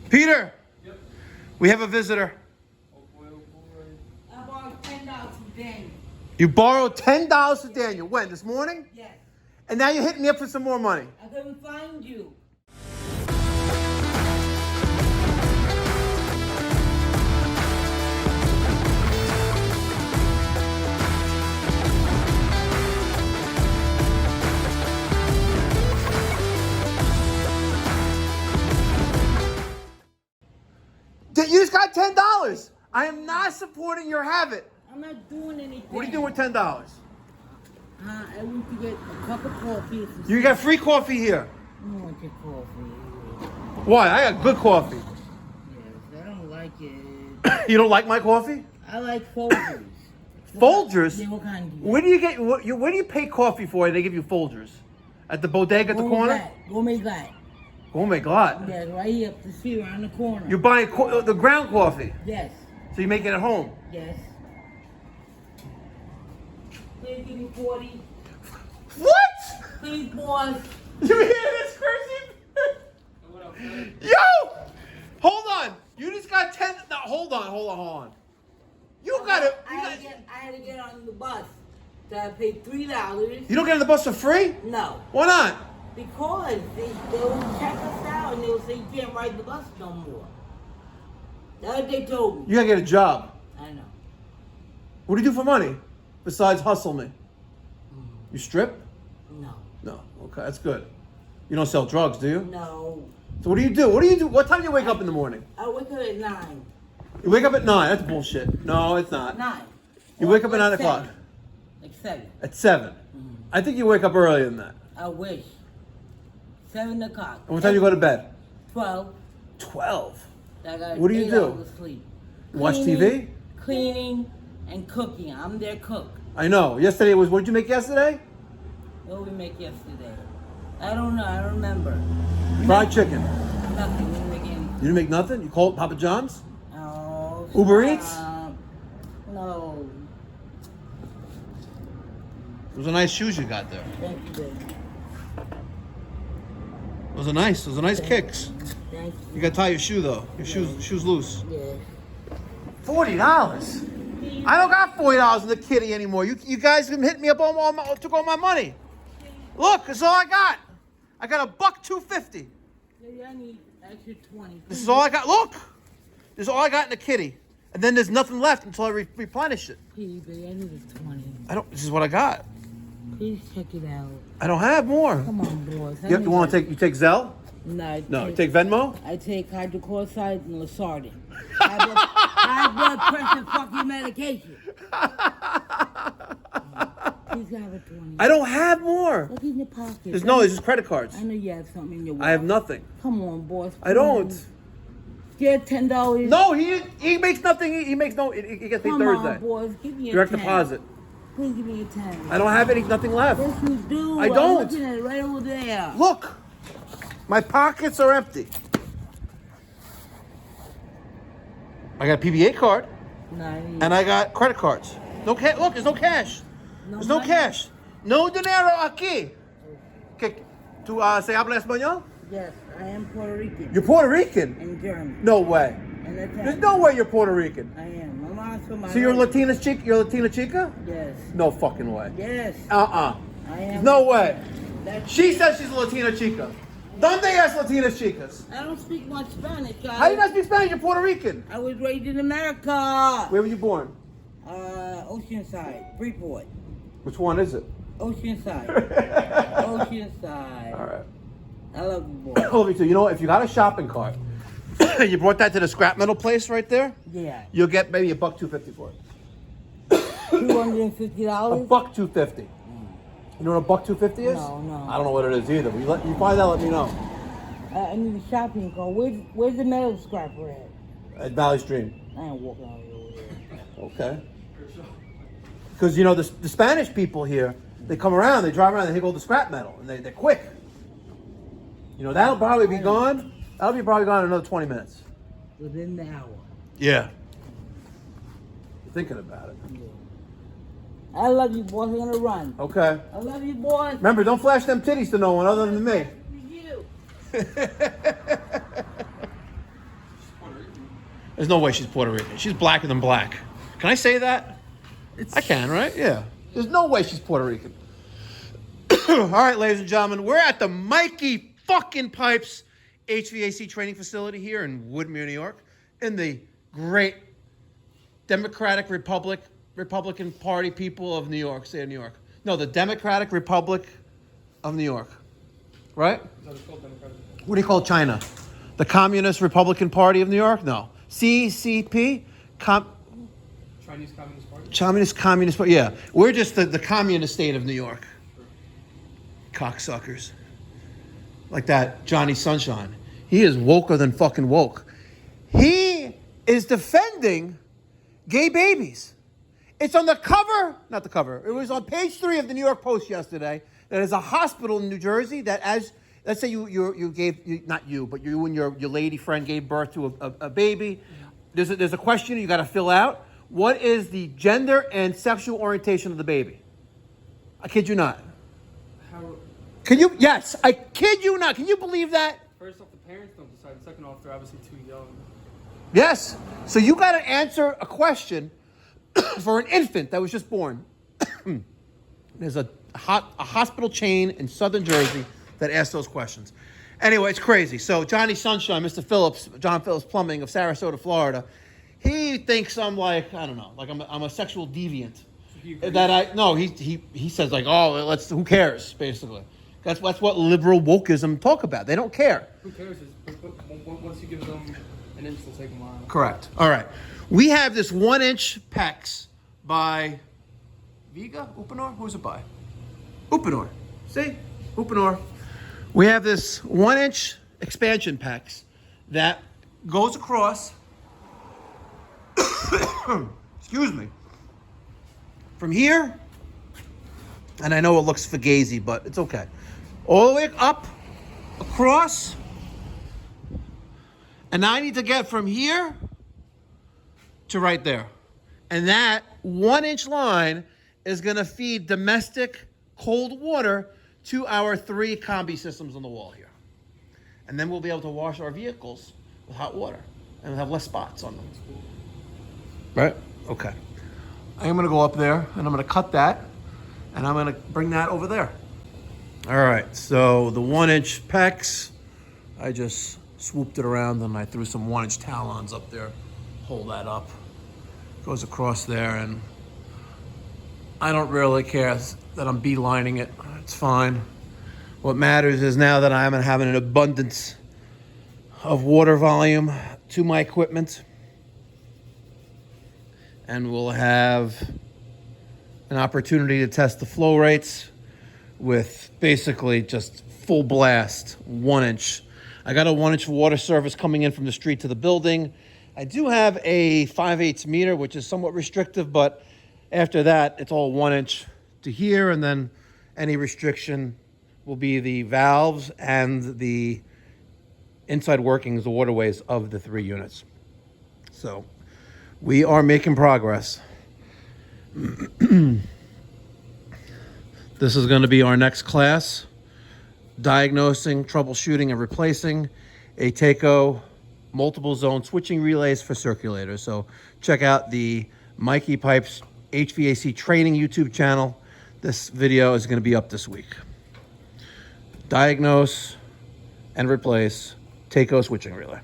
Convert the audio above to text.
Peter, Yep. we have a visitor. Oh boy, oh boy. I borrowed $10 from Daniel. You borrowed $10 from Daniel. When? This morning? Yes. And now you're hitting me up for some more money. I couldn't find you. You just got $10. I am not supporting your habit. I'm not doing anything. What are you doing with $10? I went to get a cup of coffee. You got free coffee here. I don't want your coffee. Why? I got good coffee. Yes, I don't like it. You don't like my coffee? I like Folgers. Folgers? Yeah, what kind do you Where do you get? Where do you pay coffee for? They give you Folgers at the bodega at the corner. Go make that. Oh my God! Yeah, right here up the street, around the corner. You're buying the ground coffee. Yes. So you make it at home. Yes. Please give me 40. What? Please, boss. You hear this, Chrissy? What up, man? Yo! Hold on. You just got 10. No, hold on. You got it. I had to get on the bus. So I paid $3. You don't get on the bus for free? No. Why not? Because they will check us out and they will say you can't ride the bus no more. That's what they told me. You gotta get a job. I know. What do you do for money besides hustle me? You strip? No. No. Okay, that's good. You don't sell drugs, do you? No. So what do you do? What do you do? What time do you wake up in the morning? I wake up at 9. You wake up at 9. That's bullshit. No, it's not. 9. You wake up at 9 7. o'clock. Like 7. At 7. I think you wake up earlier than that. I wish. 7 o'clock. And what time do you go to bed? 12. 12. I got What do you 8 do? hours of sleep. Watch TV? Cleaning and cooking. I'm their cook. I know. Yesterday was, what did you make yesterday? What did we make yesterday? I don't know. I don't remember. Fried chicken. Nothing. We didn't make anything. You didn't make nothing? You called Papa John's? Oh, Uber Eats? No. Those are nice shoes you got there. Thank you, baby. Those are nice. Those are nice kicks. Thank you. You gotta tie your shoe though. Your shoes loose. Yeah. $40. I don't got $40 in the kitty anymore. You guys been hitting me up took all my money. Look, that's all I got. I got $1.250. Maybe I need extra 20. This is all I got. Look, this is all I got in the kitty, and then there's nothing left until I replenish it. Please, baby, I need a 20. This is what I got. Please check it out. I don't have more. Come on, boys. You want to take? You take Zelle? No. No, you take Venmo. I take hydrochloride and Losartan. High blood pressure fucking medication. Please have a 20. I don't have more. Look in your pocket. There's just credit cards. I know you have something in your wallet. I have nothing. Come on, boss. I don't. Get $10. No, he makes nothing. He makes no. He gets paid Come Thursday. on, boys. Give me a Direct 10. deposit. Please give me a 10. I don't have nothing left. Yes, you do. I don't. I'm looking at it right over there. Look, my pockets are empty. I got a PBA card Nice. and I got credit cards. No cash. Look, there's no cash. There's no money? cash. No dinero aquí. ¿Tú se habla español? Yes, I am Puerto Rican. You're Puerto Rican? And German. No way. And Latin. There's no way you're Puerto Rican. I am. My mom's from my So you're a life. Latina chica? You're a Latina chica? Yes. No fucking way. Yes. I am. No way. That's She says she's a Latina chica. ¿Dónde es Latinas chicas? I don't speak much Spanish, guys. How do you not speak Spanish? You're Puerto Rican. I was raised in America. Where were you born? Oceanside, Freeport. Which one is it? Oceanside. Oceanside. All right. I love you, boy. Let me tell you, if you got a shopping cart, you brought that to the scrap metal place right there, Yeah. you'll get maybe $1.250 for it. $250? $1.250. You know what $1.250 is? No. I don't know what it is either. You find out, let me know. I need a shopping cart. Where's the metal scrapper at? At Valley Stream. I ain't walking out here over there. Okay. Because the Spanish people here, they come around, they drive around, they take all the scrap metal, and they're quick. That'll probably be gone. That'll be probably gone in another 20 minutes. Within the hour. Yeah. Thinking about it. Yeah. I love you, boys. I'm gonna run. Okay. I love you, boys. Remember, don't flash them titties to no one other than me. You. There's no way she's Puerto Rican. She's blacker than black. Can I say that? I can, right? Yeah. There's no way she's Puerto Rican. All right, ladies and gentlemen, we're at the Mikey fucking Pipes HVAC training facility here in Woodmere, New York, in the great Democratic Republican Party people of New York, state of New York. No, the Democratic Republic of New York. Right? What do you call China? The Communist Republican Party of New York? No. CCP? Chinese Communist Party? Chinese Communist Party. Yeah. We're just the communist state of New York. Cocksuckers. Like that Johnny Sunshine. He is woker than fucking woke. He is defending gay babies. It's on the cover, not the cover, it was on page 3 of the New York Post yesterday. That is a hospital in New Jersey that, as let's say you gave, not you, but you and your lady friend gave birth to a baby. There's a question you got to fill out. What is the gender and sexual orientation of the baby? I kid you not. How? Can you? Yes, I kid you not. Can you believe that? First off, the parents don't decide. Second off, they're obviously too young. Yes. So you got to answer a question for an infant that was just born. There's a hospital chain in southern Jersey that asks those questions. Anyway, it's crazy. So Johnny Sunshine, Mr. Phillips, John Phillips Plumbing of Sarasota, Florida, he thinks I'm like, I don't know, like I'm a sexual deviant. He says like, oh, who cares, basically. That's what liberal wokeism talk about. They don't care. Who cares? Once you give them an inch, they'll take a mile. Correct. All right. We have this 1-inch PEX by Viga? Upanor? Who's it by? Upanor. See? Upanor. We have this 1-inch expansion PEX that goes across, excuse me, from here, and I know it looks fugazi, but it's okay, all the way up, across, and now I need to get from here to right there. And that 1-inch line is going to feed domestic cold water to our 3 combi systems on the wall here. And then we'll be able to wash our vehicles with hot water and we'll have less spots on them. Right? Okay. I'm going to go up there and I'm going to cut that and I'm going to bring that over there. All right. So the 1-inch PEX, I just swooped it around and I threw some 1-inch talons up there. Hold that up. Goes across there, and I don't really care that I'm beelining it. It's fine. What matters is now that I'm having an abundance of water volume to my equipment, and we'll have an opportunity to test the flow rates with basically just full blast 1-inch. I got a 1-inch water service coming in from the street to the building. I do have a 5/8 meter, which is somewhat restrictive, but after that, it's all 1-inch to here, and then any restriction will be the valves and the inside workings, the waterways of the 3 units. So we are making progress. This is going to be our next class, diagnosing, troubleshooting, and replacing a Taco multiple zone switching relays for circulators. So check out the Mikey Pipes HVAC training YouTube channel. This video is going to be up this week. Diagnose and replace Taco switching relay.